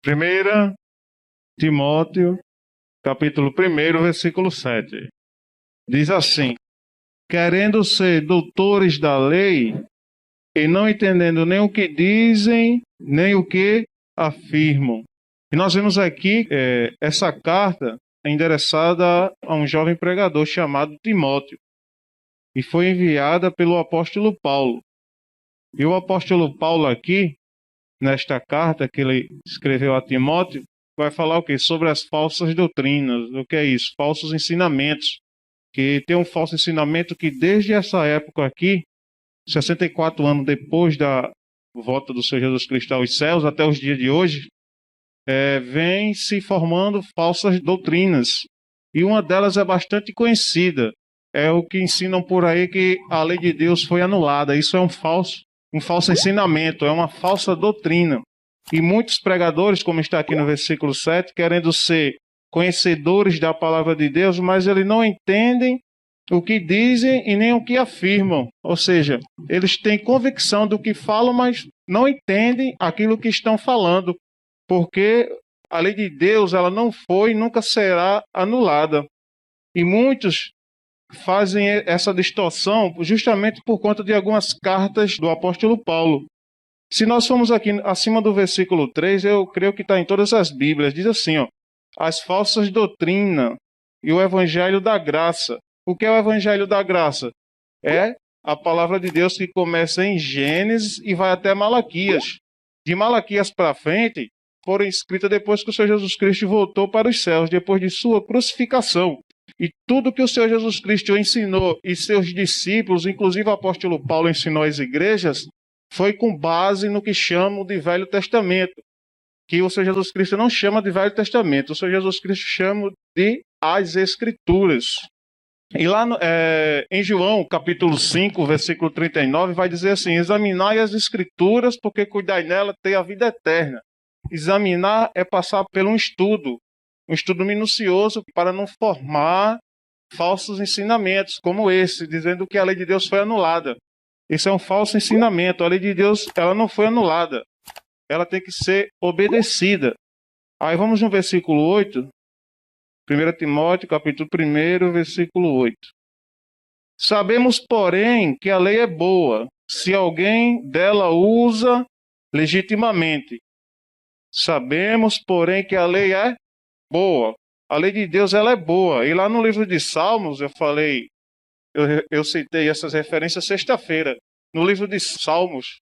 1 Timóteo, capítulo 1, versículo 7. Diz assim: querendo ser doutores da lei, e não entendendo nem o que dizem, nem o que afirmam. E nós vemos aqui, essa carta é endereçada a um jovem pregador chamado Timóteo, e foi enviada pelo apóstolo Paulo. E o apóstolo Paulo aqui, nesta carta que ele escreveu a Timóteo, vai falar o quê? Sobre as falsas doutrinas. O que é isso? Falsos ensinamentos. Que tem um falso ensinamento que desde essa época aqui, 64 anos depois da volta do Senhor Jesus Cristo aos céus, até os dias de hoje, vem se formando falsas doutrinas. E uma delas é bastante conhecida. É o que ensinam por aí que a lei de Deus foi anulada. Isso é um falso ensinamento, é uma falsa doutrina. E muitos pregadores, como está aqui no versículo 7, querendo ser conhecedores da palavra de Deus, mas eles não entendem o que dizem e nem o que afirmam. Ou seja, eles têm convicção do que falam, mas não entendem aquilo que estão falando, porque a lei de Deus ela não foi e nunca será anulada. E muitos fazem essa distorção justamente por conta de algumas cartas do apóstolo Paulo. Se nós formos aqui acima do versículo 3, eu creio que está em todas as Bíblias, diz assim, ó: as falsas doutrinas e o evangelho da graça. O que é o evangelho da graça? É a palavra de Deus que começa em Gênesis e vai até Malaquias. De Malaquias para frente, foram escritas depois que o Senhor Jesus Cristo voltou para os céus, depois de sua crucificação. E tudo que o Senhor Jesus Cristo ensinou e seus discípulos, inclusive o apóstolo Paulo ensinou às igrejas, foi com base no que chamam de Velho Testamento, que o Senhor Jesus Cristo não chama de Velho Testamento, o Senhor Jesus Cristo chama de as Escrituras. E lá em João, capítulo 5, versículo 39, vai dizer assim: examinai as Escrituras, porque cuidai nela tem a vida eterna. Examinar é passar por um estudo minucioso para não formar falsos ensinamentos como esse, dizendo que a lei de Deus foi anulada. Isso é um falso ensinamento. A lei de Deus ela não foi anulada. Ela tem que ser obedecida. Aí vamos no versículo 8, 1 Timóteo, capítulo 1, versículo 8. Sabemos, porém, que a lei é boa, se alguém dela usa legitimamente. Sabemos, porém, que a lei é boa. A lei de Deus ela é boa. E lá no livro de Salmos, eu citei essas referências sexta-feira. No livro de Salmos,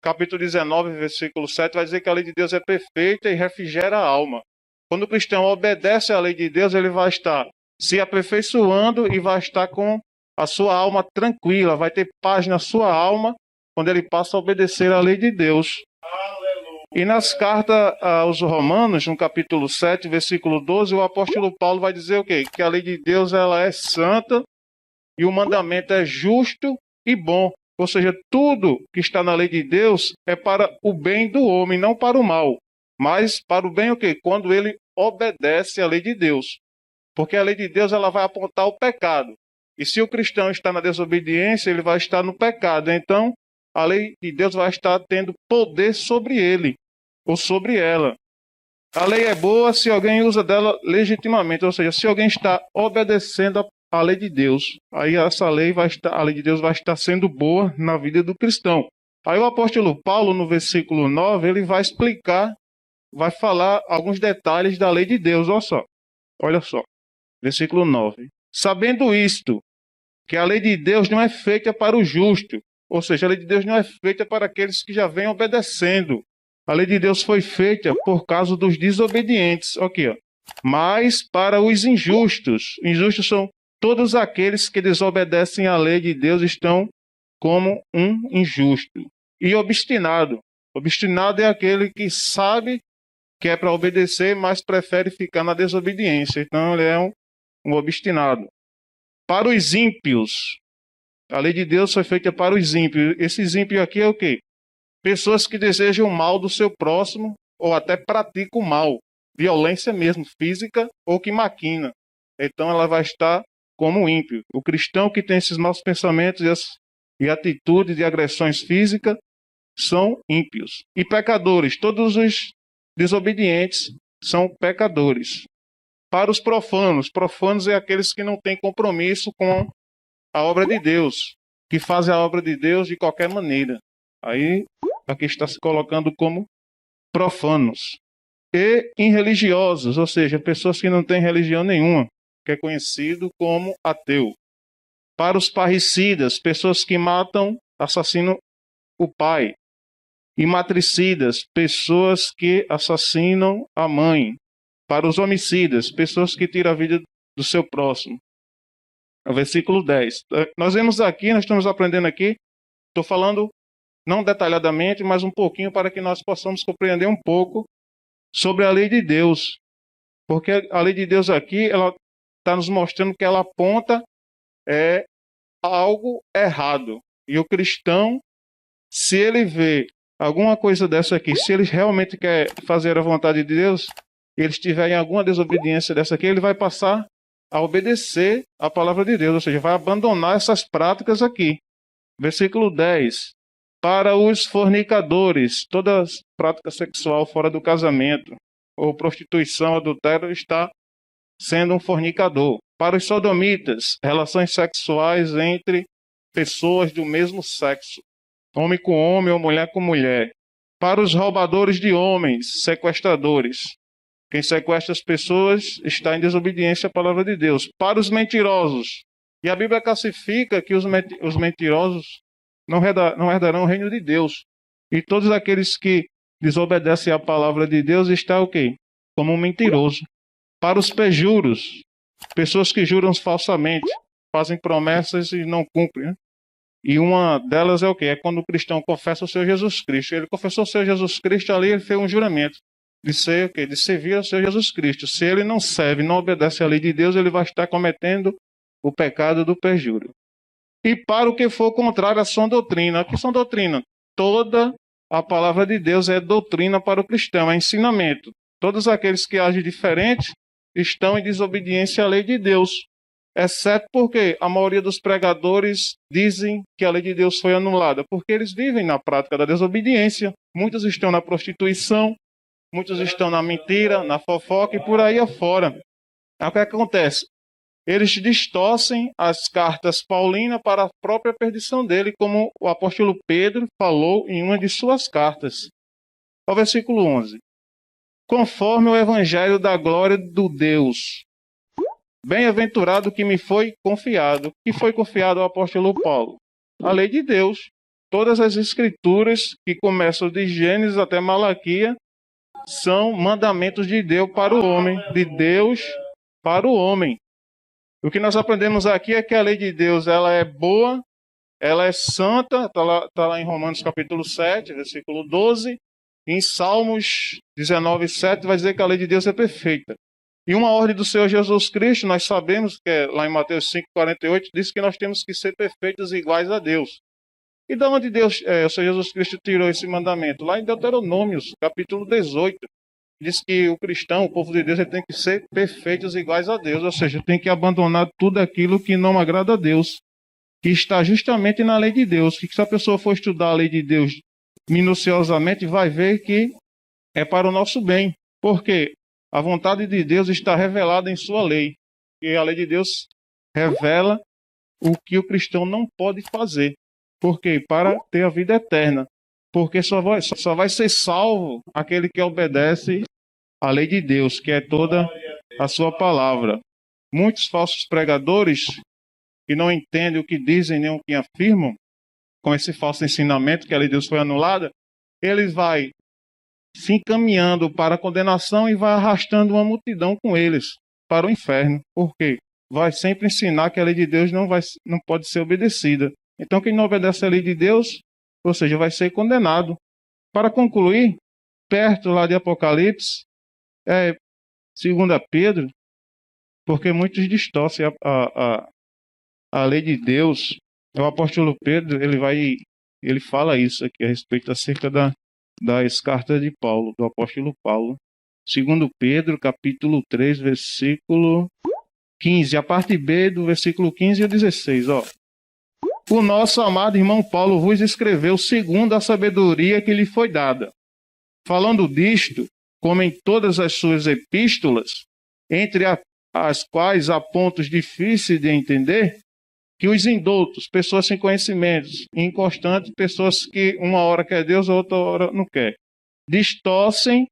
capítulo 19, versículo 7, vai dizer que a lei de Deus é perfeita e refrigera a alma. Quando o cristão obedece à lei de Deus, ele vai estar se aperfeiçoando e vai estar com a sua alma tranquila, vai ter paz na sua alma quando ele passa a obedecer à lei de Deus. E nas cartas aos Romanos, no capítulo 7, versículo 12, o apóstolo Paulo vai dizer o quê? Que a lei de Deus ela é santa e o mandamento é justo e bom. Ou seja, tudo que está na lei de Deus é para o bem do homem, não para o mal. Mas para o bem o quê? Quando ele obedece à lei de Deus. Porque a lei de Deus ela vai apontar o pecado. E se o cristão está na desobediência, ele vai estar no pecado. Então, a lei de Deus vai estar tendo poder sobre ele ou sobre ela. A lei é boa se alguém usa dela legitimamente, ou seja, se alguém está obedecendo a lei de Deus, aí essa lei a lei de Deus vai estar sendo boa na vida do cristão. Aí o apóstolo Paulo, no versículo 9, ele vai explicar, vai falar alguns detalhes da lei de Deus, olha só, versículo 9. Sabendo isto, que a lei de Deus não é feita para o justo, ou seja, a lei de Deus não é feita para aqueles que já vêm obedecendo. A lei de Deus foi feita por causa dos desobedientes, aqui, ó. Mas para os injustos. Injustos são todos aqueles que desobedecem à lei de Deus, estão como um injusto. E obstinado. Obstinado é aquele que sabe que é para obedecer, mas prefere ficar na desobediência. Então ele é um obstinado. Para os ímpios. A lei de Deus foi feita para os ímpios. Esses ímpios aqui é o quê? Pessoas que desejam o mal do seu próximo ou até praticam o mal, violência mesmo, física ou que maquina. Então ela vai estar como ímpio. O cristão que tem esses maus pensamentos e atitudes de agressões físicas são ímpios. E pecadores, todos os desobedientes, são pecadores. Para os profanos, profanos é aqueles que não têm compromisso com a obra de Deus, que fazem a obra de Deus de qualquer maneira. Aí, aqui está se colocando como profanos. E irreligiosos, ou seja, pessoas que não têm religião nenhuma, que é conhecido como ateu. Para os parricidas, pessoas que matam, assassinam o pai. E matricidas, pessoas que assassinam a mãe. Para os homicidas, pessoas que tiram a vida do seu próximo. O versículo 10. Nós vemos aqui, nós estamos aprendendo aqui, estou falando não detalhadamente, mas um pouquinho para que nós possamos compreender um pouco sobre a lei de Deus. Porque a lei de Deus aqui, ela está nos mostrando que ela aponta algo errado. E o cristão, se ele vê alguma coisa dessa aqui, se ele realmente quer fazer a vontade de Deus, e ele estiver em alguma desobediência dessa aqui, ele vai passar a obedecer a palavra de Deus, ou seja, vai abandonar essas práticas aqui. Versículo 10. Para os fornicadores, toda prática sexual fora do casamento, ou prostituição, adultério, está sendo um fornicador. Para os sodomitas, relações sexuais entre pessoas do mesmo sexo, homem com homem ou mulher com mulher. Para os roubadores de homens, sequestradores, quem sequestra as pessoas está em desobediência à palavra de Deus. Para os mentirosos, e a Bíblia classifica que os mentirosos não herdarão o reino de Deus. E todos aqueles que desobedecem à palavra de Deus está o quê? Como um mentiroso. Para os perjuros, pessoas que juram falsamente, fazem promessas e não cumprem, né? E uma delas é o quê? É quando o cristão confessa o Senhor Jesus Cristo. Ele confessou o Senhor Jesus Cristo, ali ele fez um juramento de ser o quê? De servir ao Senhor Jesus Cristo. Se ele não serve, não obedece à lei de Deus, ele vai estar cometendo o pecado do perjúrio. E para o que for contrário à sã doutrina. O que são doutrina? Toda a palavra de Deus é doutrina para o cristão, é ensinamento. Todos aqueles que agem diferente estão em desobediência à lei de Deus. Exceto porque a maioria dos pregadores dizem que a lei de Deus foi anulada, porque eles vivem na prática da desobediência. Muitos estão na prostituição, muitos estão na mentira, na fofoca e por aí afora. Aí o que acontece? Eles distorcem as cartas paulinas para a própria perdição dele, como o apóstolo Pedro falou em uma de suas cartas. Ao versículo 11. Conforme o evangelho da glória do Deus, bem-aventurado que me foi confiado. Que foi confiado ao apóstolo Paulo? A lei de Deus. Todas as escrituras que começam de Gênesis até Malaquia são mandamentos de Deus para o homem, de Deus para o homem. O que nós aprendemos aqui é que a lei de Deus ela é boa, ela é santa, está lá em Romanos capítulo 7, versículo 12. Em Salmos 19, 7 vai dizer que a lei de Deus é perfeita. E uma ordem do Senhor Jesus Cristo, nós sabemos que é, lá em Mateus 5, 48, diz que nós temos que ser perfeitos e iguais a Deus. E de onde Deus, o Senhor Jesus Cristo tirou esse mandamento? Lá em Deuteronômios, capítulo 18, diz que o cristão, o povo de Deus, ele tem que ser perfeitos e iguais a Deus, ou seja, tem que abandonar tudo aquilo que não agrada a Deus, que está justamente na lei de Deus, que se a pessoa for estudar a lei de Deus minuciosamente, vai ver que é para o nosso bem. Por quê? A vontade de Deus está revelada em sua lei. E a lei de Deus revela o que o cristão não pode fazer. Por quê? Para ter a vida eterna. Porque só vai ser salvo aquele que obedece à lei de Deus, que é toda a sua palavra. Muitos falsos pregadores que não entendem o que dizem nem o que afirmam, com esse falso ensinamento que a lei de Deus foi anulada, eles vão se encaminhando para a condenação e vai arrastando uma multidão com eles para o inferno. Por quê? Vai sempre ensinar que a lei de Deus não pode ser obedecida. Então quem não obedece à lei de Deus, ou seja, vai ser condenado. Para concluir, perto lá de Apocalipse, 2 Pedro, porque muitos distorcem a lei de Deus. O apóstolo Pedro, ele fala isso aqui a respeito acerca das cartas de Paulo, do apóstolo Paulo. 2 Pedro, capítulo 3, versículo 15. A parte B do versículo 15 e o 16, ó. O nosso amado irmão Paulo vos escreveu segundo a sabedoria que lhe foi dada. Falando disto, como em todas as suas epístolas, entre as quais há pontos difíceis de entender, que os indoutos, pessoas sem conhecimentos, inconstantes, pessoas que uma hora quer Deus, outra hora não quer, distorcem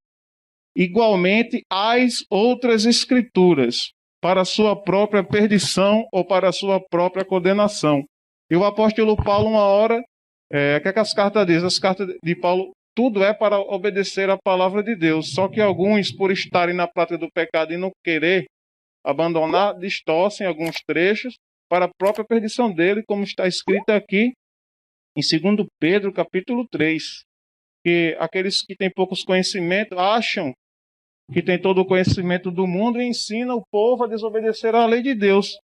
igualmente as outras escrituras para a sua própria perdição ou para a sua própria condenação. E o apóstolo Paulo, uma hora, o que é que as cartas dizem? As cartas de Paulo, tudo é para obedecer a palavra de Deus. Só que alguns, por estarem na prática do pecado e não querer abandonar, distorcem alguns trechos para a própria perdição dele, como está escrito aqui em 2 Pedro, capítulo 3, que aqueles que têm poucos conhecimentos acham que tem todo o conhecimento do mundo e ensina o povo a desobedecer à lei de Deus,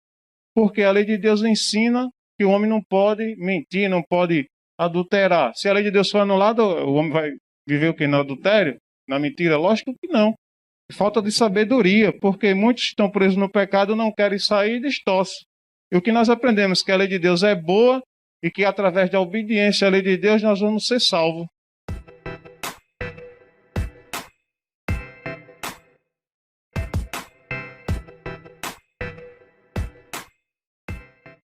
porque a lei de Deus ensina que o homem não pode mentir, não pode adulterar. Se a lei de Deus for anulada, o homem vai viver o quê? No adultério? Na mentira? Lógico que não. Falta de sabedoria, porque muitos estão presos no pecado, não querem sair e distorcem. E o que nós aprendemos? Que a lei de Deus é boa e que através da obediência à lei de Deus nós vamos ser salvos.